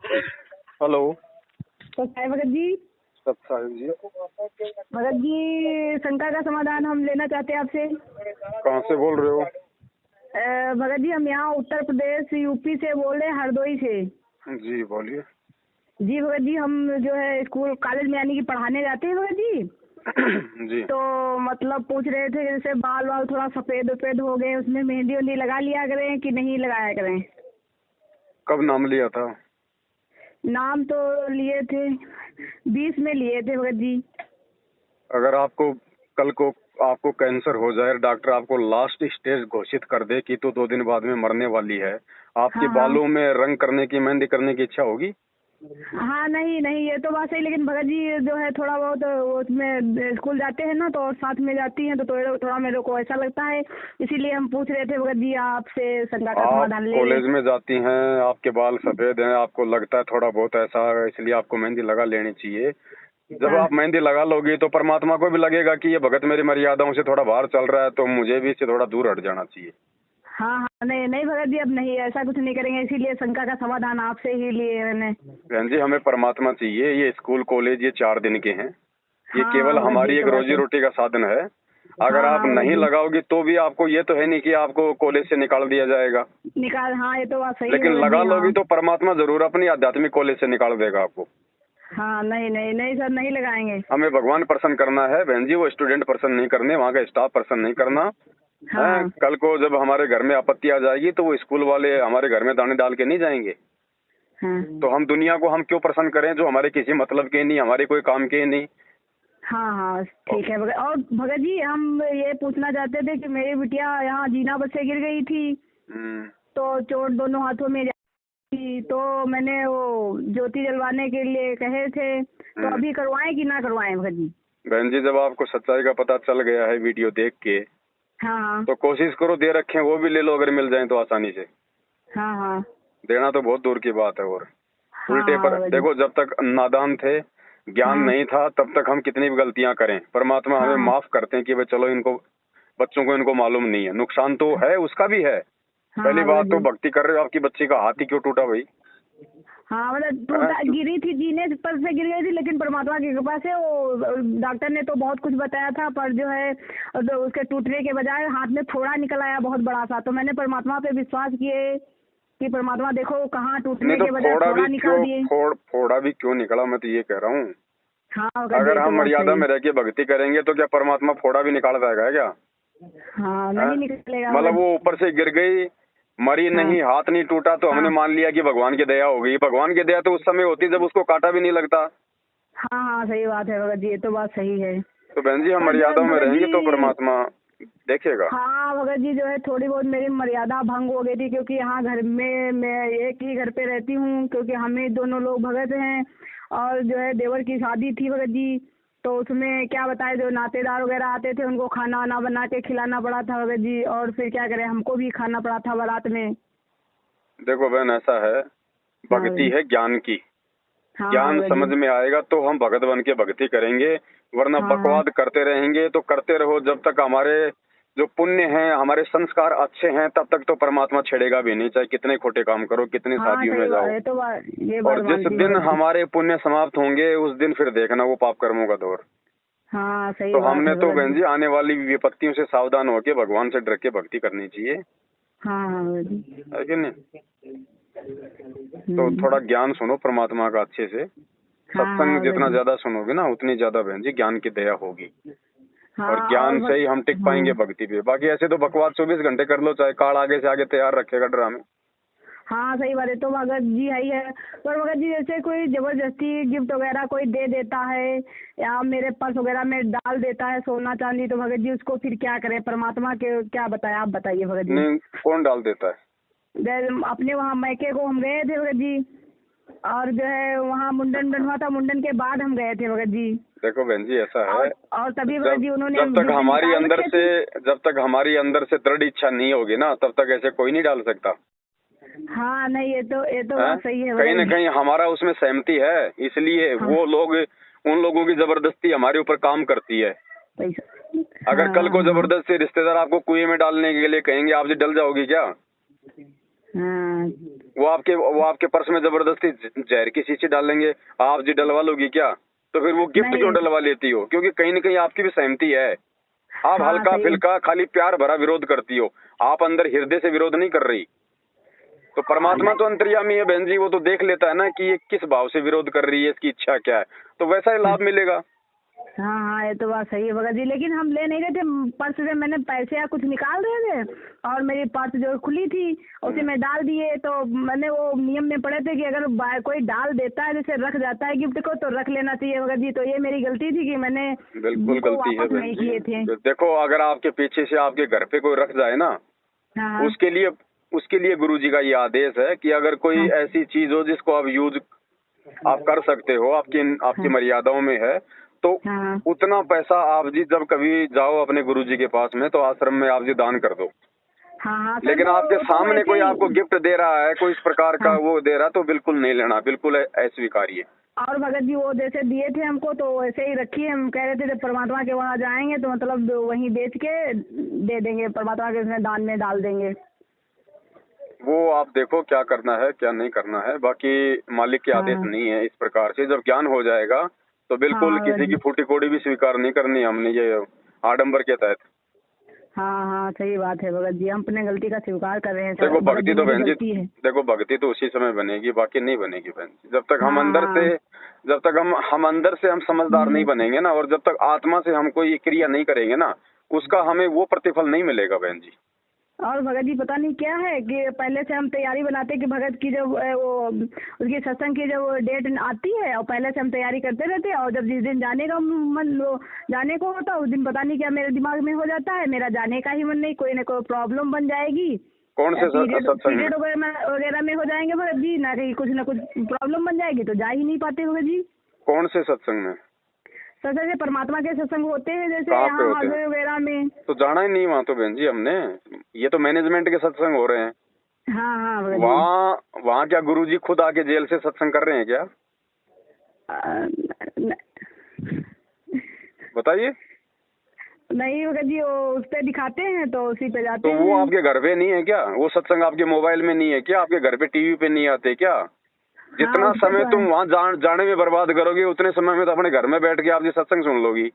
Hello. तो साहब भगत जी, सब साहिब जी। भगत जी शंका का समाधान हम लेना चाहते हैं आपसे। कहाँ से बोल रहे हो? भगत जी हम यहाँ उत्तर प्रदेश यूपी से बोल रहे हैं, हरदोई से। जी बोलिए। जी भगत जी, हम जो है स्कूल कॉलेज में यानी कि पढ़ाने जाते हैं भगत जी। जी तो मतलब पूछ रहे थे जैसे बाल वाल थोड़ा सफेद वफेद हो गए, उसमें मेहंदी वेहंदी लगा लिया करें कि नहीं लगाया करें। कब नाम लिया था? नाम तो लिए थे 20 में लिए थे भगत जी। अगर आपको कल को आपको कैंसर हो जाए, डॉक्टर आपको लास्ट स्टेज घोषित कर दे कि तो 2 दिन बाद में मरने वाली है, आपके हाँ हाँ बालों में रंग करने की, मेहंदी करने की इच्छा होगी? हाँ, नहीं नहीं ये तो बात सही, लेकिन भगत जी जो है थोड़ा बहुत उसमें स्कूल जाते हैं ना, तो और साथ में जाती हैं तो थोड़ा मेरे को ऐसा लगता है, इसीलिए हम पूछ रहे थे भगत जी आपसे शंका का आप समाधान ले कॉलेज लें। में जाती हैं, आपके बाल सफेद हैं, आपको लगता है थोड़ा बहुत ऐसा है, इसलिए आपको मेहंदी लगा लेनी चाहिए। जब हाँ आप मेहंदी लगा लोगी तो परमात्मा को भी लगेगा कि ये भगत मेरी मर्यादाओं से थोड़ा बाहर चल रहा है, तो मुझे भी इससे थोड़ा दूर हट जाना चाहिए। हाँ हाँ, नहीं नहीं भगत जी, अब नहीं ऐसा कुछ नहीं करेंगे, इसीलिए शंका का समाधान आपसे ही लिए मैंने। बहन जी, हमें परमात्मा चाहिए। ये स्कूल कॉलेज ये 4 दिन के हैं, ये हाँ केवल हाँ भगत जी, हमारी ये एक तो बात रोजी है। रोटी का साधन है। अगर हाँ आप हाँ भगत नहीं जी, लगाओगी तो भी आपको ये तो है नहीं कि आपको कॉलेज से निकाल दिया जाएगा, निकाल, हाँ ये तो बात सही है लेकिन भगत लगा जी। लोगी हाँ तो परमात्मा जरूर अपनी आध्यात्मिक कॉलेज से निकाल देगा आपको। हाँ, नहीं नहीं नहीं सर, नहीं लगाएंगे। हमें भगवान प्रसन्न करना है बहन जी, वो स्टूडेंट प्रसन्न नहीं करने, वहाँ का स्टाफ प्रसन्न नहीं करना हाँ है। हाँ कल को जब हमारे घर में आपत्ति आ जाएगी तो वो स्कूल वाले हमारे घर में दाने डाल के नहीं जाएंगे। हाँ तो हम दुनिया को हम क्यों प्रसन्न करें जो हमारे किसी मतलब के नहीं, हमारे कोई काम के नहीं। हाँ हाँ, ठीक है भगत। और भगत जी हम ये पूछना चाहते थे कि मेरी बिटिया यहाँ जीना बस से गिर गई थी, तो चोट दोनों हाथों में थी, तो मैंने वो ज्योति जलवाने के लिए कहे थे, तो अभी करवाएं कि ना करवाएं भगत जी। बहन जी, जब आपको सच्चाई का पता चल गया है वीडियो देख के, हाँ हाँ तो कोशिश करो दे रखे वो भी ले लो, अगर मिल जाए तो आसानी से। हाँ हाँ देना तो बहुत दूर की बात है। और हाँ उल्टे हाँ पर भगत जी। देखो, जब तक नादान थे, ज्ञान हाँ नहीं था, तब तक हम कितनी भी गलतियां करें, परमात्मा हाँ हमें हाँ माफ करते हैं कि भाई चलो इनको, बच्चों को इनको मालूम नहीं है, नुकसान तो है उसका भी है। हाँ पहली हाँ बात भगत तो जी। भक्ति कर रहे हो, आपकी बच्ची का हाथ ही क्यों टूटा भाई? हाँ मतलब हाँ, टूटा, गिरी थी, जीने पर से गिर गई थी, लेकिन परमात्मा की कृपा से वो डॉक्टर ने तो बहुत कुछ बताया था, पर जो है तो उसके टूटने के बजाय हाथ में फोड़ा निकल आया बहुत बड़ा सा, तो मैंने परमात्मा पे विश्वास किए कि परमात्मा देखो कहाँ नहीं टूटने तो के बजाय फोड़ा निकाल दिए। फोड़ा भी क्यों निकला, मैं तो ये कह रहा हूँ। हाँ भगत जी, अगर ये तो हम बात मर्यादा सही है। में रह के भक्ति करेंगे तो क्या परमात्मा फोड़ा भी निकाल देगा क्या? हाँ, हाँ? नहीं निकलेगा मतलब भगत। वो ऊपर से गिर गई, मरी हाँ नहीं, हाथ नहीं टूटा, तो हमने हाँ मान लिया कि भगवान की दया हो गई। भगवान की दया तो उस समय होती जब उसको कांटा भी नहीं लगता। हाँ हाँ, सही बात है भगत जी, ये तो बात सही है। तो बहन जी, हम पर जो है मर्यादा में भगत रहेंगे तो जी, परमात्मा देखेगा। हाँ भगत जी जो है थोड़ी बहुत मेरी मर्यादा भंग हो गई थी, क्योंकि यहाँ घर में मैं एक ही घर पे रहती हूँ, क्योंकि हमें दोनों लोग भगत हैं, और जो है देवर की शादी थी भगत जी, तो उसमें क्या बताए जो नातेदार वगैरह आते थे उनको खाना वाना बना के खिलाना पड़ा था भगत जी, और फिर क्या करें, हमको भी खाना पड़ा था बारात में। देखो बहन, ऐसा है, हाँ भगत भक्ति जी। है ज्ञान की। हाँ हाँ ज्ञान भगत समझ जी। में आएगा तो हम भगत बन के भक्ति करेंगे, वरना हाँ हाँ बकवाद करते रहेंगे तो करते रहो। जब तक हमारे जो पुण्य हैं, हमारे संस्कार अच्छे हैं, तब तक तो परमात्मा छेड़ेगा भी नहीं, चाहे कितने खोटे काम करो, कितनी हाँ, शादियों में सही बात जाओ। है, तो ये और बात जिस मानती हूँ दिन भगत जी। हमारे पुण्य समाप्त होंगे उस दिन फिर देखना वो पाप कर्मों का दौर। हाँ सही तो बात हमने है तो भगत बहन जी। जी आने वाली विपत्तियों से सावधान होकर भगवान से डर के भक्ति करनी चाहिए, हाँ हाँ भगत जी। है कि नहीं? तो थोड़ा ज्ञान सुनो परमात्मा का अच्छे से। हाँ हाँ सत्संग भगत जितना जी। ज्यादा सुनोगे ना, उतनी ज्यादा बहन जी ज्ञान की दया होगी, और हाँ और ज्ञान से ही हम टिक पाएंगे हाँ भक्ति पे। बाकी ऐसे तो बकवास 24 घंटे कर लो, चाहे कार्ड आगे से आगे तैयार रखेगा ड्रामे। हाँ, सही बात है, तो भगत जी है ही है। पर भगत जी जैसे कोई जबरदस्ती गिफ्ट वगैरह कोई दे देता है, या मेरे पर्स वगैरह में डाल देता है सोना चांदी, तो भगत जी उसको फिर क्या करें, परमात्मा के क्या बताएं, आप बताइए भगत जी। नहीं, कौन डाल देता है? अपने वहाँ मैके को हम गए थे भगत जी, और जो है वहाँ मुंडन हुआ था, मुंडन के बाद हम गए थे भगत जी। देखो बहन जी, ऐसा है, और तभी भगत जब जी उन्होंने जब तक गिफ्ट हमारी निकाल अंदर रखे से थे। जब तक हमारी अंदर से दृढ़ इच्छा नहीं होगी ना, तब तक ऐसे कोई नहीं डाल सकता हाँ, नहीं ये तो है। बात सही है कहीं भगत न जी। कहीं हमारा उसमें सहमति है, इसलिए हाँ वो लोग, उन लोगों की जबरदस्ती हमारे ऊपर काम करती है। पैसा। अगर हाँ कल को हाँ जबरदस्ती रिश्तेदार आपको कुएं में डालने के लिए कहेंगे, आप जी डल जाओगी क्या? हाँ वो आपके पर्स में जबरदस्ती जहर की शीशी डालेंगे, आप जी डलवा लोगी क्या? तो फिर वो गिफ्ट क्यों नहीं। डलवा लेती हो? क्योंकि कहीं न कहीं आपकी भी सहमति है। आप हाँ हल्का सही। फिल्का खाली प्यार भरा विरोध करती हो, आप अंदर हृदय से विरोध नहीं कर रही। तो हाँ परमात्मा नहीं। तो अंतर्यामी है बहन जी, वो तो देख लेता है ना कि ये किस भाव से विरोध कर रही है, इसकी इच्छा क्या है, तो वैसा ही लाभ मिलेगा। हाँ हाँ, ये तो बात सही है भगत जी, लेकिन हम ले नहीं रहे थे। पर्स से मैंने पैसे या कुछ निकाल रहे थे और मेरी पर्स जो खुली थी उसे मैं डाल दिए। तो मैंने वो नियम में पढ़े थे कि अगर कोई डाल देता है, जैसे रख जाता है गिफ्ट को, तो रख लेना चाहिए भगत जी। तो ये मेरी गलती थी कि मैंने बिल्कुल वो गलती है वापस बहन नहीं जी। किए थे। देखो, अगर आपके पीछे से आपके घर पे कोई रख जाए ना, हाँ हाँ उसके लिए उसके लिए गुरुजी का ये आदेश है कि अगर कोई हाँ ऐसी चीज हो जिसको आप यूज आप कर सकते हो, आपकी आपकी हाँ मर्यादाओं में है, तो हाँ उतना पैसा आप जी जब कभी जाओ अपने गुरुजी के पास में, तो आश्रम में आप जी दान कर दो। हाँ हाँ सर। लेकिन आपके तो सामने वैसे कोई आपको ही। गिफ्ट दे रहा है, कोई इस प्रकार का हाँ, वो दे रहा है, तो बिल्कुल नहीं लेना, बिल्कुल अस्वीकार्य। और भगत जी वो जैसे दिए थे हमको तो वैसे ही रखिए। हम कह रहे थे जब परमात्मा के वहाँ जाएंगे तो मतलब वहीं बेच के दे देंगे, परमात्मा के उसमें दान में डाल देंगे। वो आप देखो क्या करना है क्या नहीं करना है, बाकी मालिक के आदेश हाँ नहीं है इस प्रकार से। जब ज्ञान हो जाएगा तो हाँ बिल्कुल हाँ भगत किसी की जी। फूटी कोड़ी भी स्वीकार नहीं करनी हमने, ये आडंबर के तहत। हाँ हाँ सही बात है भगत जी, हम अपने गलती का स्वीकार कर रहे हैं सर। देखो भगत भक्ति जी तो मेरी बहन जी, गलती है। देखो भक्ति तो उसी समय बनेगी, बाकी नहीं बनेगी बहन जी। हाँ हाँ जब तक हम अंदर से हम समझदार नहीं बनेंगे ना, और जब तक आत्मा से हम कोई क्रिया नहीं करेंगे ना, उसका हमें वो प्रतिफल नहीं मिलेगा बहन जी। और भगत जी पता नहीं क्या है कि पहले से हम तैयारी बनाते कि भगत की जब वो उसकी सत्संग की जब डेट आती है, और पहले से हम तैयारी करते रहते हैं, और जब जिस दिन जाने का मन वो जाने को होता है, उस दिन पता नहीं क्या मेरे दिमाग में हो जाता है, मेरा जाने का ही मन नहीं, कोई ना कोई प्रॉब्लम बन जाएगी। कौन से पीरियड सत्संग में? पीरियड वगैरह में हो जाएंगे भगत जी ना, कहीं कुछ ना कुछ प्रॉब्लम बन जाएगी तो जा ही नहीं पाते भगत जी। कौन से सत्संग में? सर जैसे परमात्मा के सत्संग होते हैं जैसे कहाँ पे यहाँ होते हैं? हाजरे वगैरह में। तो जाना ही नहीं वहाँ तो बहन जी हमने। ये तो मैनेजमेंट के सत्संग हो रहे हैं। हाँ हाँ भगत जी। वहाँ वहाँ क्या गुरुजी खुद आके जेल से सत्संग कर रहे हैं क्या? बताइए। नहीं भगत जी, वो उस पे दिखाते हैं तो उसी पे जाते तो वो हैं। आपके घर पे नहीं है क्या? वो सत्संग आपके मोबाइल में नहीं है क्या? आपके घर पे टीवी पे नहीं आते क्या? हाँ जितना उस पे समय तो तुम है। वहाँ जाने में बर्बाद करोगे, उतने समय में तो अपने घर में बैठ के आप ये सत्संग सुन लोगी।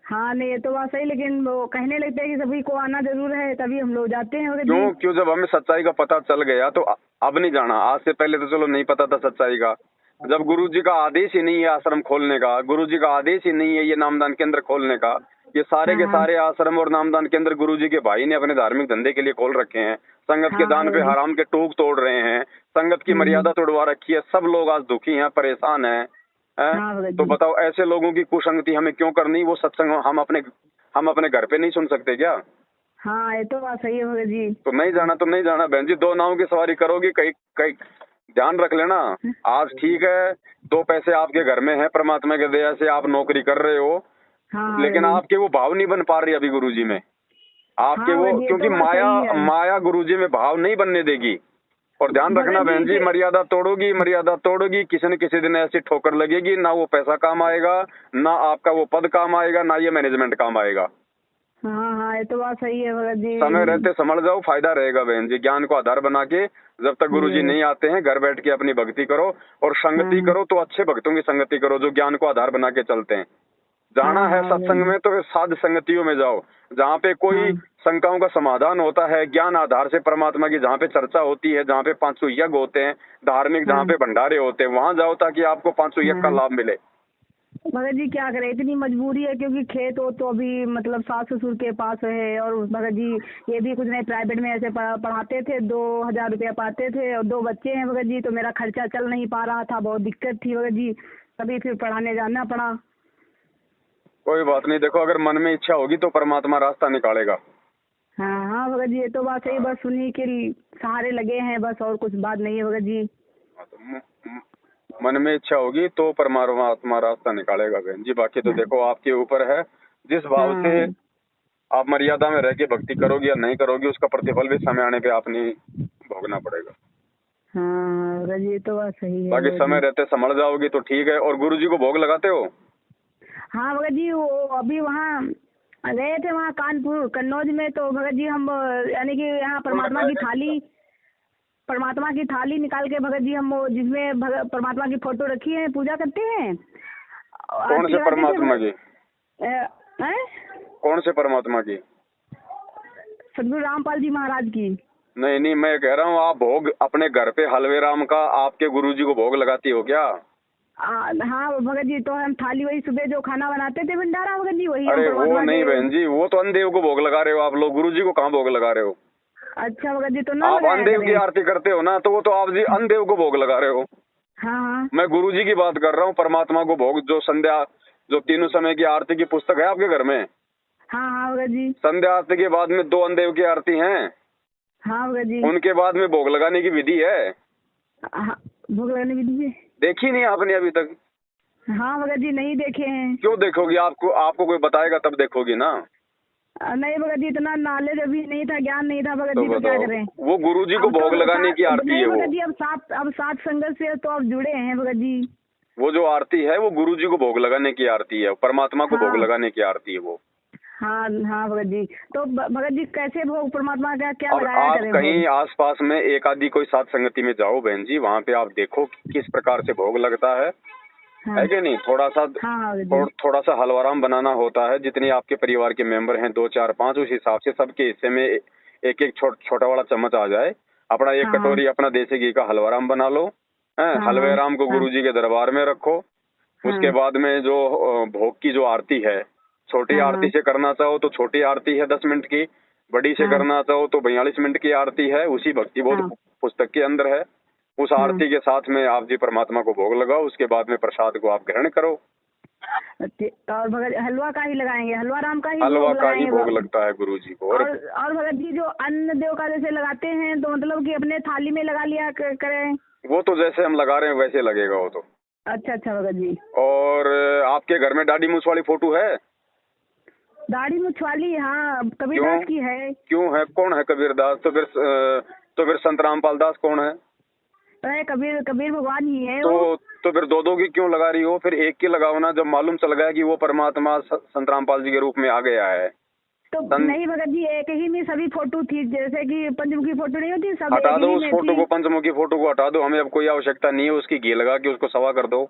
हाँ नहीं ये तो बात सही, लेकिन वो कहने लगते हैं कि सभी को आना जरूर है, तभी हम लोग जाते हैं भगत जी। क्यों जब हमें सच्चाई का पता चल गया तो अब नहीं जाना। आज से पहले तो चलो नहीं पता था सच्चाई का। जब गुरुजी का आदेश ही नहीं है आश्रम खोलने का, गुरुजी का आदेश ही नहीं है ये नामदान केंद्र खोलने का, ये सारे हाँ के हाँ सारे आश्रम और नामदान केंद्र गुरुजी के भाई ने अपने धार्मिक धंधे के लिए खोल रखे हैं। संगत के हाँ दान पे भगत जी। हराम के टूक तोड़ रहे हैं, संगत की मर्यादा तोड़वा रखी है, सब लोग आज दुखी हैं, परेशान हैं। हैं? हाँ भगत तो जी। बताओ ऐसे लोगों की कुसंगति हमें क्यों करनी? वो सत्संग हम अपने घर पे नहीं सुन सकते क्या? हाँ ये तो बात सही है भगत जी। तो नहीं जाना तो नहीं जाना बहन जी। दो नाव की सवारी करोगी, कहीं कहीं ध्यान रख लेना। आज ठीक है, दो पैसे आपके घर में है, परमात्मा के दया से आप नौकरी कर रहे हो, हाँ हाँ भगत लेकिन जी। आपके वो भाव नहीं बन पा रही अभी गुरुजी में। आपके हाँ वो, भगत जी ये क्योंकि तो बात माया सही है माया गुरुजी में भाव नहीं बनने देगी। और ध्यान रखना भगत बहन जी, जी। मर्यादा तोड़ोगी, किसी न किसी दिन ऐसी ठोकर लगेगी, ना वो पैसा काम आएगा, ना आपका वो पद काम आएगा, ना ये मैनेजमेंट काम आएगा। हाँ हाँ ये तो बात सही है भगत समय जी। रहते समझ जाओ, फायदा रहेगा बहन जी। ज्ञान को आधार बना के जब तक गुरुजी जी। नहीं आते हैं, घर बैठ के अपनी भक्ति करो, और हाँ संगति करो तो अच्छे भक्तों की संगति करो जो ज्ञान को आधार बना के चलते हैं। हाँ जाना है हाँ भगत सत्संग जी। में तो साध संगतियों में जाओ, जहाँ पे कोई हाँ शंकाओं का समाधान होता है, ज्ञान आधार से परमात्मा की जहाँ पे चर्चा होती है, जहाँ पे 500 यज्ञ होते हैं, धार्मिक जहाँ हाँ पे भंडारे होते हैं, वहाँ जाओ ताकि आपको 500 यज्ञ का हाँ लाभ मिले। भगत जी क्या करें, इतनी मजबूरी है क्योंकि खेत हो तो अभी मतलब सास ससुर के पास है, और भगत जी ये भी कुछ नहीं, प्राइवेट में ऐसे पढ़ाते थे, 2,000 रुपया पाते थे, और 2 बच्चे हैं भगत जी, तो मेरा खर्चा चल नहीं पा रहा था, बहुत दिक्कत थी भगत जी, तभी फिर पढ़ाने जाना पड़ा। कोई बात नहीं, देखो अगर मन में इच्छा होगी तो परमात्मा रास्ता निकालेगा। हाँ हाँ भगत जी ये तो बात सही, बस उन्हीं के सहारे लगे हैं बस, और कुछ बात नहीं है भगत जी। मन में इच्छा होगी तो परमात्मा रास्ता निकालेगा बहन जी। बाकी तो देखो आपके ऊपर है, जिस भाव से हाँ आप मर्यादा में रह के भक्ति करोगी या नहीं करोगी, उसका प्रतिफल भी समय आने पे आपने भोगना पड़ेगा। हाँ भगत जी ये तो बात सही है बाकी भगत समय जी। रहते समझ जाओगी तो ठीक है। और गुरुजी को भोग लगाते हो? हाँ भगत जी वो अभी वहाँ गए थे, वहाँ कानपुर कन्नौज में, तो भगत जी हम यानी कि यहाँ परमात्मा की थाली परमात्मा की थाली निकाल के भगत जी हम वो जिसमें परमात्मा की फोटो रखी है पूजा करते हैं। कौन से परमात्मा की? हैं? कौन से परमात्मा की? सदगुरु रामपाल जी महाराज की। नहीं नहीं, मैं कह रहा हूँ आप भोग अपने घर पे हलवे राम का आपके गुरुजी को भोग लगाती हो क्या? हाँ भगत जी, तो हम थाली वही सुबह जो खाना बनाते थे भंडारा भगत जी वही। अरे वो नहीं बहन जी, वो तो अंधदेव को भोग लगा रहे हो आप लोग, गुरुजी को कहाँ भोग लगा रहे हो? अच्छा भगत जी, तो ना आप अंधदेव की आरती करते हो ना, तो वो तो आप जी अंधदेव को भोग लगा रहे हो। हाँ हाँ मैं गुरुजी की बात कर रहा हूँ, परमात्मा को भोग जो संध्या जो तीनों समय की आरती की पुस्तक है आपके घर में। हाँ हाँ भगत जी। संध्या आरती के बाद में 2 अंधदेव की आरती है, हाँ भगत जी। उनके बाद में भोग लगाने की विधि है। हाँ, भोग लगाने की विधि है। देखी नहीं आपने अभी तक? हाँ भगत जी, नहीं देखे हैं। क्यों देखोगी? आपको कोई बताएगा तब देखोगी ना। नहीं भगत जी, इतना नॉलेज अभी नहीं था, ज्ञान नहीं था भगत तो जी, तो क्या करें। वो गुरुजी को भोग लगाने की आरती है। नहीं वो भगत जी, अब सात संगत से तो आप जुड़े हैं भगत जी। वो जो आरती है वो गुरुजी को भोग लगाने की आरती है, परमात्मा को भोग हाँ। लगाने की आरती है वो। हाँ हाँ भगत जी, तो भगत जी कैसे भोग परमात्मा का क्या और लगाया आप करें कहीं भोग? आसपास में एक आदि कोई सात संगति में जाओ बहन जी, वहाँ पे आप देखो किस प्रकार से भोग लगता है हाँ कि नहीं? थोड़ा सा हाँ भगत जी। थोड़ा सा हलवाराम बनाना होता है, जितने आपके परिवार के मेंबर हैं 2 4 5 उस हिसाब से सबके हिस्से में एक एक छोटा वाला चम्मच आ जाए। अपना एक हाँ कटोरी अपना देसी घी का हलवाराम बना लो, हाँ हलवे राम को हाँ गुरुजी के दरबार में रखो। उसके हाँ बाद में जो भोग की जो आरती है, छोटी हाँ आरती से करना चाहो तो छोटी आरती है 10 मिनट की, बड़ी से हाँ करना चाहो तो 42 मिनट की आरती है, उसी भक्ति बोध हाँ पुस्तक के अंदर है। उस हाँ। आरती के साथ में आप जी परमात्मा को भोग लगाओ, उसके बाद में प्रसाद को आप ग्रहण करो। और भगत हलवा का ही लगाएंगे, हलवा राम का ही हलवा भोग का ही लगाएंगे। भोग लगता है गुरुजी को। और भगत जी जो अन्न देव का जैसे लगाते हैं तो मतलब कि अपने थाली में लगा लिया करें? वो तो जैसे हम लगा रहे हैं वैसे लगेगा वो तो। अच्छा अच्छा भगत जी। और आपके घर में दाढ़ी मूछ वाली फोटो है? दाढ़ी मूछ वाली, हाँ कबीरदास की है। क्यों है? कौन है कबीरदास? तो फिर संत रामपाल दास कौन है? कबीर भगवान ही है तो फिर दो की क्यों लगा रही हो? फिर एक की लगाओ ना, जब मालूम चल गया कि वो परमात्मा संत रामपाल जी के रूप में आ गया है। तो नहीं भगत जी, एक ही में सभी फोटो थी, जैसे कि पंचमुखी फोटो नहीं होती, सब हटा एक दो ही उस में फोटो थी। को, पंचमुखी फोटो को हटा दो, हमें अब कोई आवश्यकता नहीं है उसकी। घी लगा के उसको सवा कर दो,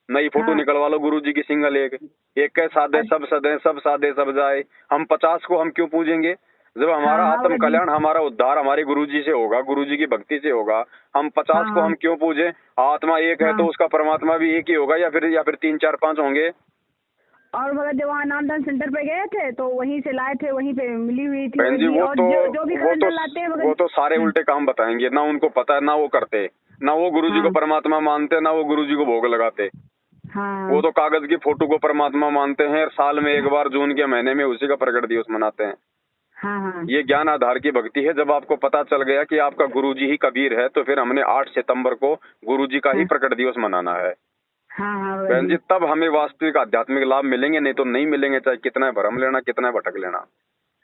नई फोटो हाँ। निकलवा लो गुरुजी की सिंगल एक के साधे सब सदे, सब साधे सब जाए। हम 50 को हम क्यों पूजेंगे? जब हमारा हाँ, आत्म कल्याण, हमारा उद्धार हमारे गुरुजी से होगा, गुरुजी की भक्ति से होगा, हम 50 को हाँ। हम क्यों पूजे? आत्मा एक है तो उसका परमात्मा भी एक ही होगा, या फिर 3 4 5 होंगे। और भगत जब वहाँ नामदान सेंटर पे गए थे तो वहीं से लाए थे, वहीं पे मिली हुई थी। बहन जी और जो भी कैलेंडर लाते हैं वो तो सारे उल्टे काम बताएंगे, ना उनको पता है, ना वो करते, ना वो गुरुजी को परमात्मा मानते, ना वो गुरुजी को भोग लगाते। हाँ। वो तो कागज की फोटो को परमात्मा मानते हैं, साल में एक बार जून के महीने में उसी का प्रकट दिवस मनाते हैं। हाँ हाँ। ये ज्ञान आधार की भक्ति है। जब आपको पता चल गया कि आपका गुरुजी ही कबीर है, तो फिर हमने 8 सितंबर को गुरुजी का ही प्रकट दिवस मनाना है। हाँ हाँ बहन जी, तब हमें वास्तविक आध्यात्मिक लाभ मिलेंगे, नहीं तो नहीं मिलेंगे, चाहे कितना भरम लेना, कितना भटक लेना।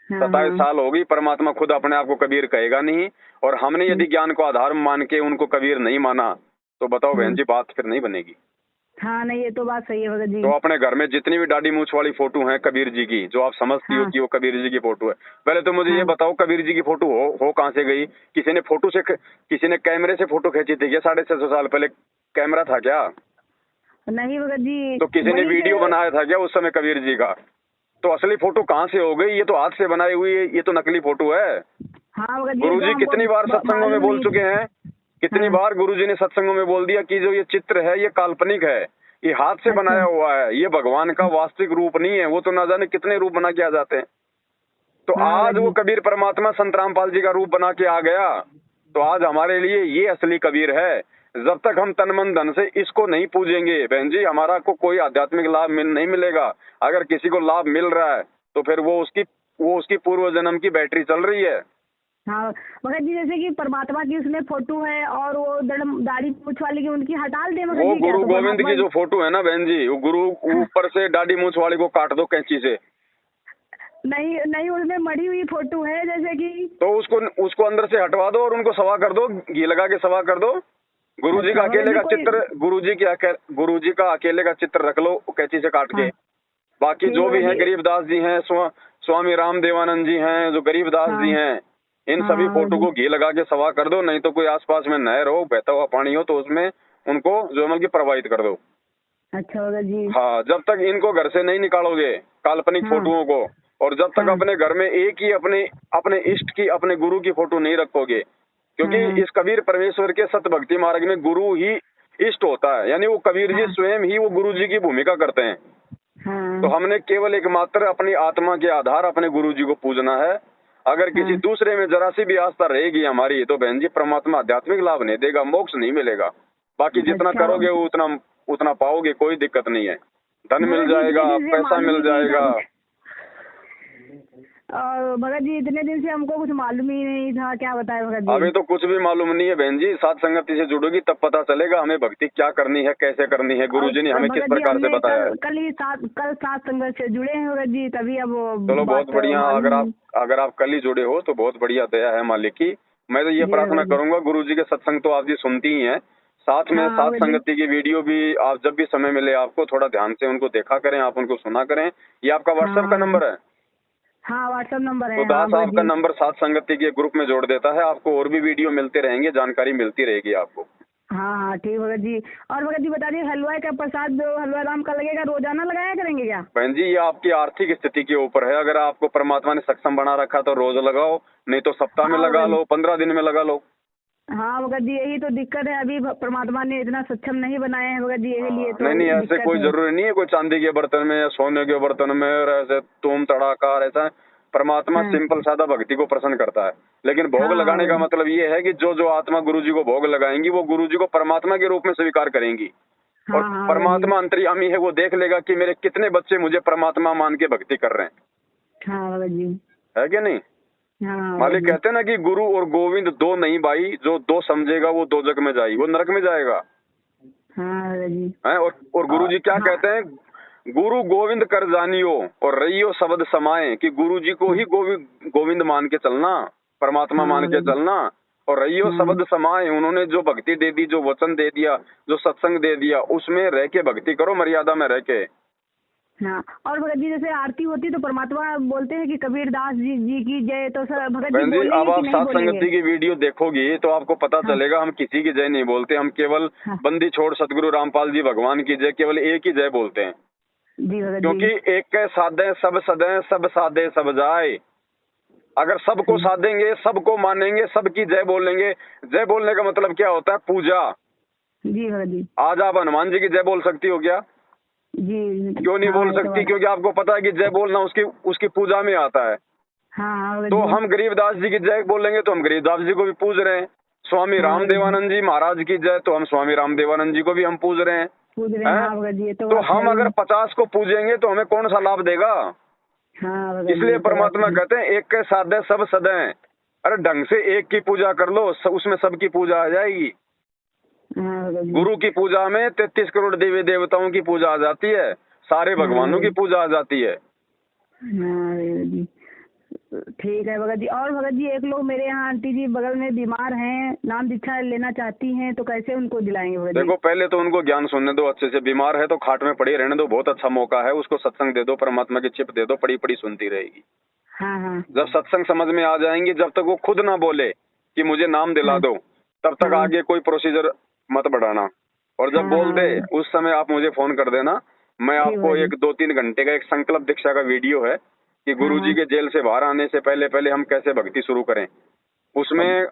27 साल होगी, परमात्मा खुद अपने आप को कबीर कहेगा नहीं, और हमने यदि ज्ञान को आधार मान के उनको कबीर नहीं माना, तो बताओ बहन जी, बात फिर नहीं बनेगी। हाँ नहीं, ये तो बात सही है भगत जी। तो अपने घर में जितनी भी दाढ़ी मूछ वाली फोटो है कबीर जी की, जो आप समझती हो कि वो कबीर जी की फोटो है, पहले तो मुझे ये बताओ कबीर जी की फोटो हो कहाँ से गई? किसी ने कैमरे से फोटो खींची थी क्या? 650 साल पहले कैमरा था क्या? नहीं भगत जी। तो किसी ने वीडियो बनाया था क्या उस समय कबीर जी का? तो असली फोटो कहाँ से हो गई? ये तो हाथ से बनाई हुई है, ये तो नकली फोटो है। हाँ भगत जी। गुरुजी कितनी बार सत्संगों में बोल चुके हैं, कितनी बार गुरुजी ने सत्संगों में बोल दिया कि जो ये चित्र है ये काल्पनिक है, ये हाथ से बनाया हुआ है, ये भगवान का वास्तविक रूप नहीं है। वो तो ना जाने कितने रूप बना के आ जाते हैं। तो आज वो कबीर परमात्मा संत रामपाल जी का रूप बना के आ गया, तो आज हमारे लिए ये असली कबीर है। जब तक हम तन मन धन से इसको नहीं पूजेंगे बहन जी, हमारा को कोई आध्यात्मिक लाभ नहीं मिलेगा। अगर किसी को लाभ मिल रहा है तो फिर वो उसकी पूर्व जन्म की बैटरी चल रही है। हाँ भगत जी, जैसे कि परमात्मा की उसमें फोटो है और वो दाढ़ी मूछ वाली की उनकी हटा दे। वो गुरु गोविंद की जो फोटो है ना बहन जी, वो गुरु ऊपर से दाढ़ी मूछ वाली को काट दो कैंची से। नहीं नहीं, उसमें मड़ी हुई फोटो है जैसे कि, तो उसको अंदर से हटवा दो और उनको सवा कर दो, घी लगा के सवा कर दो। गुरुजी का अकेले का चित्र, गुरुजी का अकेले का चित्र रख लो कैंची से काट के। बाकी जो भी हैं, गरीबदास जी हैं, स्वामी राम देवानंद जी हैं, जो गरीबदास जी हैं, इन सभी हाँ फोटो जी। को घी लगा के सवा कर दो, नहीं तो कोई आसपास में नहर हो, बहता हुआ पानी हो, तो उसमें उनको जो है मतलब कि प्रवाहित कर दो। अच्छा भगत जी। हाँ, जब तक इनको घर से नहीं निकालोगे काल्पनिक हाँ फोटोओं को, और जब तक हाँ अपने घर में एक ही अपने अपने इष्ट की, अपने गुरु की फोटो नहीं रखोगे, क्योंकि हाँ इस कबीर परमेश्वर के सत भक्ति मार्ग में गुरु ही इष्ट होता है, यानी वो कबीर जी हाँ स्वयं ही वो गुरु जी की भूमिका करते हैं। तो हाँ। हमने केवल एकमात्र अपनी आत्मा के आधार अपने गुरु जी को पूजना है। अगर किसी हाँ। दूसरे में जरा सी भी आस्था रहेगी हमारी, तो बहन जी परमात्मा आध्यात्मिक लाभ नहीं देगा, मोक्ष नहीं मिलेगा। बाकी जितना अच्छा करोगे वो उतना उतना पाओगे, कोई दिक्कत नहीं है। धन मिल भगत जी, जाएगा, इतने दिन से पैसा मालूम मिल ही नहीं था जाएगा। कुछ। और भगत जी इतने दिन से हमको कुछ मालूम ही नहीं था, क्या बताए भगत जी। अभी तो कुछ भी मालूम नहीं है बहन जी, साथ संगति से जुड़ोगी तब पता चलेगा हमें भक्ति क्या करनी है, कैसे करनी है, गुरु और जी ने हमें किस भगत जी प्रकार से हमने बताया है। कल सात संगत से जुड़े हैं भगत जी, तभी अब चलो बहुत बात बढ़िया, मालूम। अगर आप कल ही जुड़े हो तो बहुत बढ़िया, दया है मालिक की। मैं तो ये जी प्रार्थना भगत जी। करूंगा, गुरु जी के सत्संग तो आप जी सुनती ही हैं, साथ में हाँ साथ भगत जी। संगति की वीडियो भी आप जब भी समय मिले आपको थोड़ा ध्यान से उनको देखा करें, आप उनको सुना करें। ये आपका व्हाट्सएप का हाँ नंबर है? हाँ व्हाट्सएप नंबर तो है, हाँ दास भगत आपका जी। नंबर साथ संगति के ग्रुप में जोड़ देता है, आपको और भी वीडियो मिलते रहेंगे, जानकारी मिलती रहेगी आपको। हाँ हाँ ठीक भगत जी। और भगत जी बता दीजिए, हलवाई का प्रसाद जो हलवा राम का लगेगा, रोजाना लगाया करेंगे क्या? बहन जी ये आपकी आर्थिक स्थिति के ऊपर है, अगर आपको परमात्मा ने सक्षम बना रखा तो रोज लगाओ, नहीं तो सप्ताह में हाँ लगा भगत लो, 15 दिन में लगा लो। हाँ भगत जी, यही तो दिक्कत है, अभी परमात्मा ने इतना सक्षम नहीं बनाया है भगत जी, यही लिए तो नहीं नहीं, ऐसे दिक्कत कोई है। जरूरी नहीं है कोई चांदी के बर्तन में या सोने के बर्तन में और ऐसे तुम तड़ाका ऐसा। परमात्मा हाँ सिंपल सादा भक्ति को प्रसन्न करता है, लेकिन भोग हाँ लगाने भगत का जी। मतलब ये है कि जो आत्मा गुरु जी को भोग लगाएंगी वो गुरु जी को परमात्मा के रूप में स्वीकार करेंगी। और हाँ हाँ भगत जी। परमात्मा अंतर्यामी है, वो देख लेगा कि मेरे कितने बच्चे मुझे परमात्मा मान के भक्ति कर रहे हैं, हाँ भगत जी। है कि नहीं? हाँ भगत मालिक जी। कहते हैं ना कि गुरु और गोविंद दो नहीं भाई, जो दो समझेगा वो दो जग में जाई, वो नरक में जाएगा। हाँ भगत जी। है और गुरु जी क्या हाँ कहते हैं? गुरु गोविंद कर जानियो और रहियो शब्द समाए, कि गुरु जी को ही गोविंद मान के चलना, परमात्मा हाँ मान के भगत जी। चलना, और रहियो हाँ शब्द समाए। उन्होंने जो भक्ति दे दी, जो वचन दे दिया, जो सत्संग दे दिया, उसमें रह के भक्ति करो, मर्यादा में रह के। हाँ। और भगत जी जैसे आरती होती तो परमात्मा बोलते हैं कि कबीरदास जी की जय, तो सर भगत जी बहन जी बोलेंगे अब कि आप नहीं सात बोलेंगे? संगति की वीडियो देखोगी तो आपको पता हाँ चलेगा, हम किसी की जय नहीं बोलते, हम केवल हाँ। बंदी छोड़ सतगुरु रामपाल जी भगवान की जय, केवल एक ही जय बोलते हैं। जी भगत क्योंकि जी। एक के साधे सब सदे, सब साधे सब जाए। अगर सबको साधेंगे, सबको मानेंगे, सबकी जय बोलेंगे। जय बोलने का मतलब क्या होता है? पूजा। जी भगत जी। आज आप हनुमान जी की जय बोल सकती हो क्या? जी। क्यों नहीं हाँ बोल ये तो सकती? बात। क्योंकि आपको पता है कि जय बोलना उसकी उसकी पूजा में आता है। हाँ हाँ भगत तो जी। हम गरीबदास जी की जय बोलेंगे तो हम गरीबदास जी को भी पूज रहे हैं। स्वामी हाँ भगत जी। रामदेवानंद जी महाराज की जय, तो हम स्वामी रामदेवानंद जी को भी हम पूज रहे हैं। पूछ रहे हैं, हैं? हाँ भगत जी, ये तो तो बात है हम अगर ही। 50 को पूजेंगे तो हमें कौन सा लाभ देगा? हाँ भगत जी, इसलिए ये तो बात परमात्मा है। कहते हैं एक के साधे सब सदे। अरे ढंग से एक की पूजा कर लो, उसमें सबकी पूजा आ जाएगी। हाँ भगत जी। गुरु की पूजा में 33 करोड़ देवी देवताओं की पूजा आ जाती है, सारे हाँ भगवानों की भगत पूजा आ जाती है। हाँ भगत जी। ठीक है भगत जी। और भगत जी एक लोग मेरे यहाँ आंटी जी बगल में बीमार हैं, नाम दीक्षा लेना चाहती हैं, तो कैसे उनको दिलाएंगे भगत जी? देखो पहले तो उनको ज्ञान सुनने दो अच्छे से, बीमार है तो खाट में पड़ी रहने दो, बहुत अच्छा मौका है, उसको सत्संग दे दो, परमात्मा की चिप दे दो, पड़ी पड़ी सुनती रहेगी। हाँ हाँ जब सत्संग समझ में आ जाएंगी, जब तक वो खुद ना बोले कि मुझे नाम दिला हाँ दो, तब तक हाँ आगे कोई प्रोसीजर मत बढ़ाना। और जब हाँ बोल हाँ दे उस समय आप मुझे फोन कर देना। मैं ठीक आपको भगत जी। एक 2-3 घंटे का एक संकल्प दीक्षा का वीडियो है कि हाँ गुरुजी हाँ। के जेल से बाहर आने से पहले पहले हम कैसे भक्ति शुरू करें। उसमें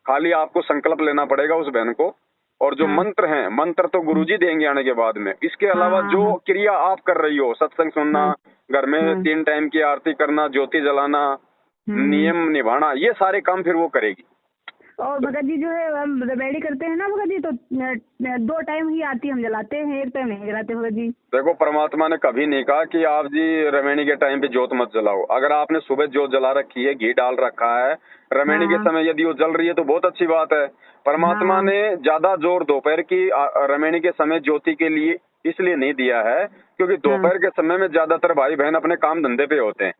खाली आपको संकल्प लेना पड़ेगा उस बहन को, और जो हाँ मंत्र हैं, मंत्र तो गुरुजी देंगे आने के बाद में। इसके हाँ अलावा हाँ जो हाँ क्रिया आप कर रही हो, सत्संग सुनना, हाँ घर में हाँ। 3 टाइम की आरती करना, ज्योति जलाना, नियम निभाना, ये सारे काम फिर वो करेगी। और भगत जी जो है हम रेमेडी करते हैं ना भगत जी, तो 2 टाइम ही आरती हम जलाते हैं, 1 टाइम नहीं जलाते भगत जी। देखो परमात्मा ने कभी नहीं कहा कि आप जी रमेणी के टाइम पे ज्योत मत जलाओ। अगर आपने सुबह ज्योत जला रखी है, घी डाल रखा है, रमेणी के हाँ समय यदि वो जल रही है तो बहुत अच्छी बात है। परमात्मा हाँ ने ज्यादा जोर दोपहर की रमेणी के समय ज्योति के लिए इसलिए नहीं दिया है क्योंकि दोपहर के समय में ज्यादातर भाई बहन अपने काम धंधे पे होते हैं,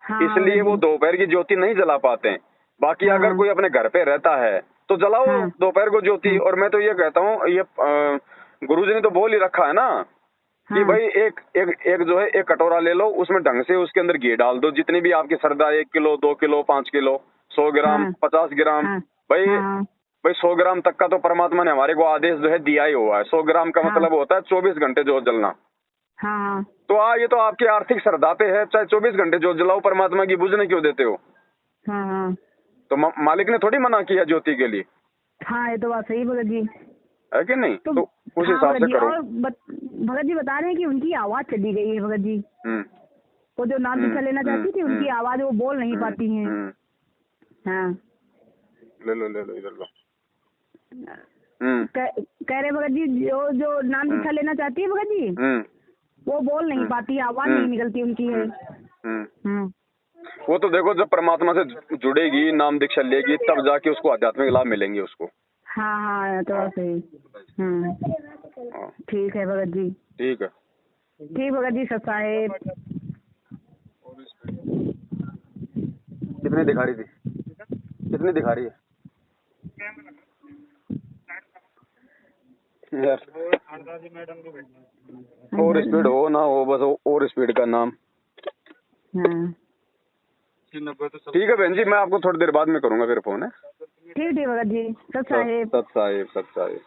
हाँ इसलिए वो दोपहर की ज्योति नहीं जला पाते हैं। बाकी अगर कोई अपने घर पे रहता है तो जलाओ हाँ दोपहर को ज्योति। और मैं तो ये कहता हूँ, ये गुरुजी ने तो बोल ही रखा है ना कि भाई एक एक एक जो है एक कटोरा ले लो, उसमें ढंग से उसके अंदर घी डाल दो, जितनी भी आपकी श्रद्धा, 1 किलो 2 किलो 5 किलो, 100 ग्राम, हाँ। 50 ग्राम। हाँ। भाई हाँ। भाई 100 ग्राम तक का तो परमात्मा ने हमारे को आदेश जो है दिया ही हुआ है। 100 ग्राम का हाँ। मतलब होता है 24 घंटे जोत जलना। हाँ। तो ये तो आपकी आर्थिक श्रद्धा पे है, चाहे 24 घंटे जोत जलाओ, परमात्मा की बुझने क्यों देते हो? हाँ। हाँ। तो मालिक ने थोड़ी मना किया ज्योति के लिए, हाँ, ये तो बात सही भगत जी। है कि नहीं? तो उस हाँ हिसाब भगत से जी, करो। और भगत जी बता रहे हैं कि उनकी आवाज चली गई है भगत जी। वो जो नाम दीक्षा लेना चाहती थी, उनकी आवाज वो बोल नहीं पाती हैं। हाँ। ले लो इधर लो। कह रहे भगत जी, जो नाम दीक्षा लेना चाहती है भगत जी, वो बोल नहीं पाती, आवाज नहीं निकलती उनकी है। वो तो देखो, जब परमात्मा से जुड़ेगी, नाम दीक्षा लेगी, तब जाके उसको आध्यात्मिक लाभ मिलेंगे उसको। हाँ हाँ, तो सही। ठीक है भगत जी। ठीक है। ठीक भगत जी, सत साहेब। कितनी दिखा रही थी? कितनी दिखा रही है यार? और स्पीड हो ना हो, बस और स्पीड का नाम। ठीक है बहन जी, मैं आपको थोड़ी देर बाद में करूंगा फिर फोन है। ठीक भगत जी, सत साहेब। सत साहेब, सत साहेब।